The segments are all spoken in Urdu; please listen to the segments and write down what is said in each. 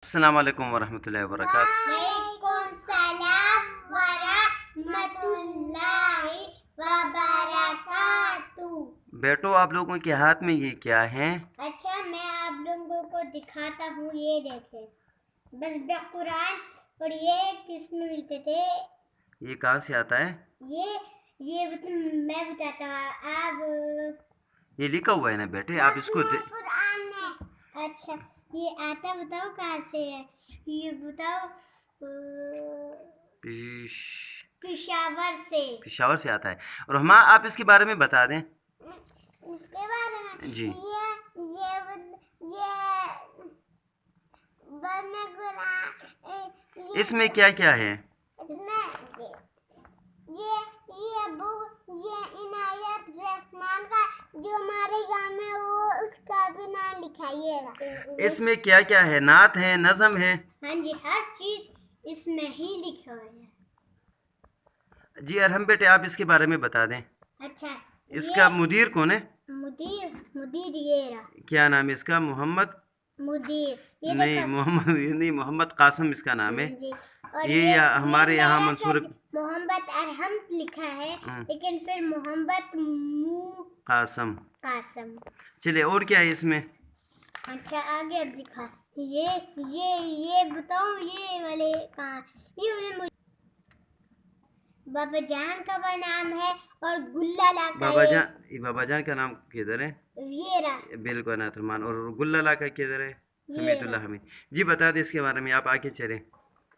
السلام علیکم ورحمۃ اللہ وبرکاتہ۔ وعلیکم السلام ورحمۃ اللہ وبرکاتہ۔ بیٹو آپ لوگوں کے ہاتھ میں یہ کیا ہے؟ اچھا میں آپ لوگوں کو دکھاتا ہوں، یہ دیکھیں بس قرآن، اور یہ کس میں ملتے تھے؟ یہ کہاں سے آتا ہے؟ یہ میں بتاتا ہوں آپ، یہ لکھا ہوا ہے نا بیٹے، آپ اس کو قرآن میں۔ اچھا یہ آتا بتاؤ کہاں سے ہے، یہ بتاؤ پشاور سے آتا ہے۔ رحمہ آپ اس کے بارے میں بتا دیں۔ اس کے بارے میں جی اس میں کیا کیا ہے؟ یہ عنایت رحمان کا جو ہمارے گاؤں میں وہ اس کا بھی نام لکھا ہے۔ اس میں کیا کیا ہے؟ نعت ہے، نظم ہے؟ ہاں جی، ہر چیز اس میں ہی لکھا ہے۔ جی ارحم بیٹے آپ اس کے بارے میں بتا دیں۔ اچھا اس کا مدیر کون ہے؟ مدیر یہ رہا۔ کیا نام ہے اس کا؟ محمد مدیر نہیں محمد قاسم اس کا نام ہے۔ جی، اور یہ ہمارے یہاں منصور محمد ارحم لکھا ہے، لیکن پھر محمد قاسم۔ چلے اور کیا ہے اس میں؟ اچھا آگے اب لکھا یہ بتاؤ یہ والے کہاں؟ یہ بابا جان کا وہ نام ہے، اور گلالا کا بابا جان کا نام کدھر ہے؟ یہ رہا بالکل نات رحمان۔ اور گلالا کا کدھر ہے؟ حمید اللہ حمید۔ جی بتا دیں اس کے بارے میں، آپ آگے چلیں۔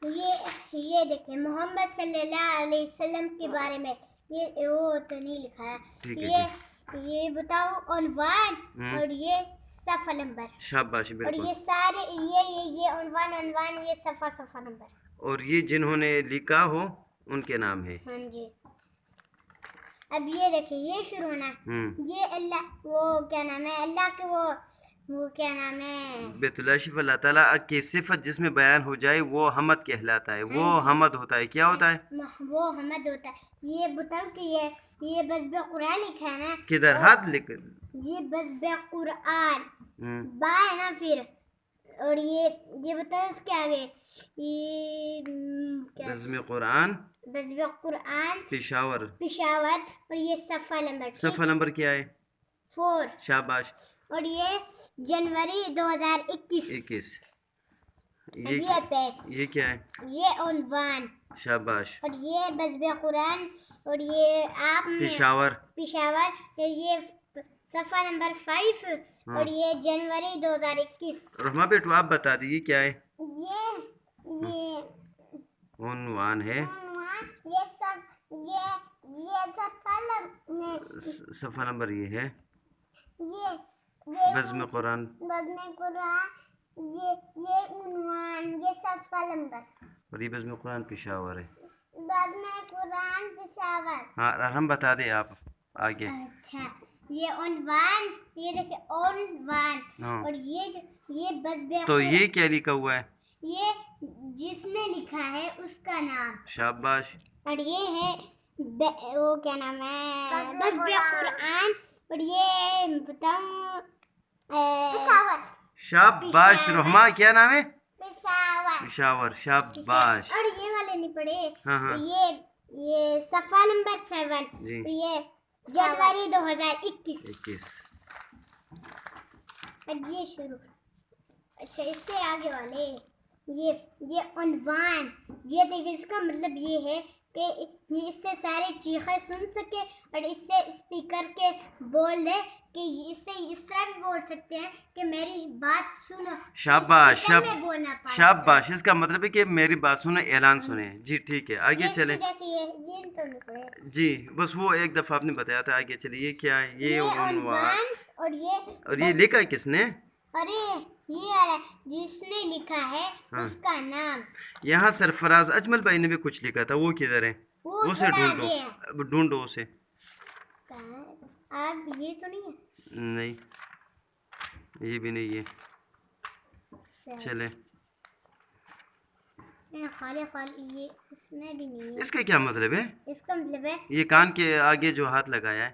یہ دیکھیں محمد صلی اللہ علیہ وسلم کے بارے میں، یہ وہ تو نہیں لکھا ہے۔ یہ بتاؤ عنوان، اور یہ صفحہ نمبر۔ شاباش اور بالکل۔ یہ سارے یہ عنوان، یہ صفحہ نمبر۔ اور یہ جنہوں نے لکھا ہو ان کے نام ہے۔ ہاں جی، اب یہ دیکھیں یہ شروع ہونا، یہ اللہ وہ کیا نام ہے، اللہ کے وہ کیا نام ہے، بیت اللہ شریف اللہ تعالیٰ کی صفت جس میں بیان ہو جائے وہ حمد کہلاتا ہے۔ وہ حمد ہوتا ہے، کیا ہوتا ہے؟ وہ حمد ہوتا ہے۔ یہ بتاؤ کہ یہ بس قرآن لکھا ہے نا، کدھر ہاتھ لکھ؟ یہ بس قرآن با ہے نا پھر، اور یہ بتاؤ اس کے آگے بزم قرآن پشاور، اور یہ صفحہ نمبر کیا ہے؟ 4۔ شاباش۔ اور یہ جنوری 2021۔ یہ کیا ہے؟ یہ عنوان۔ شاباش۔ اور یہ بزم قرآن، اور یہ آپ پشاور، یہ صفحہ نمبر 5، اور یہ جنوری 2021۔ رحمہ بیٹو آپ بتا دیجیے کیا ہے؟ یہ عنوان ہے، صفحہ نمبر یہ ہے، بزم قرآن، یہ عنوان، یہ صفحہ نمبر، اور یہ بزم قرآن پشاور ہے۔ بزم قرآن پشاور۔ ہاں ارحم بتا دیں آپ آگے۔ اچھا یہ عنوان، یہ دیکھیں عنوان، اور یہ بزم، تو یہ کیا لکھا ہوا ہے؟ یہ جس نے لکھا ہے اس کا نام۔ شاباش۔ اور یہ ہے وہ کیا نام ہے، بزم قرآن، اور یہ بتاؤں شاباش رحمہ کیا نام ہے؟ پشاور۔ شاباش۔ اور یہ والے نہیں پڑھے، ہاں یہ صفحہ نمبر 7، یہ جنوری 2021۔ اب یہ شروع، اچھا اس سے آگے والے یہ عنوان، یہ دیکھیں اس کا مطلب یہ ہے کہ اس سے سارے چیخیں سن سکے، اور اس سے اسپیکر کے بول لے کہ اس سے اس طرح بھی بول سکتے ہیں کہ میری بات سنو۔ شاباش شاباش، اس کا مطلب ہے کہ میری بات سنو، اعلان سنیں۔ جی ٹھیک ہے آگے چلیں۔ جی بس وہ ایک دفعہ آپ نے بتایا تھا، آگے چلیں۔ یہ کیا ہے؟ یہ عنوان، اور یہ لکھا ہے کس نے؟ ارے یہ جس نے لکھا ہے اس کا نام۔ یہاں سرفراز اجمل بھائی نے بھی کچھ لکھا تھا، وہ کدھر ہے؟ اسے ڈھونڈو اسے۔ آپ یہ تو نہیں ہے؟ نہیں یہ بھی نہیں ہے۔ چلے خالی یہ اس میں بھی نہیں ہے۔ اس کا کیا مطلب ہے؟ اس کا مطلب ہے یہ کان کے آگے جو ہاتھ لگایا ہے،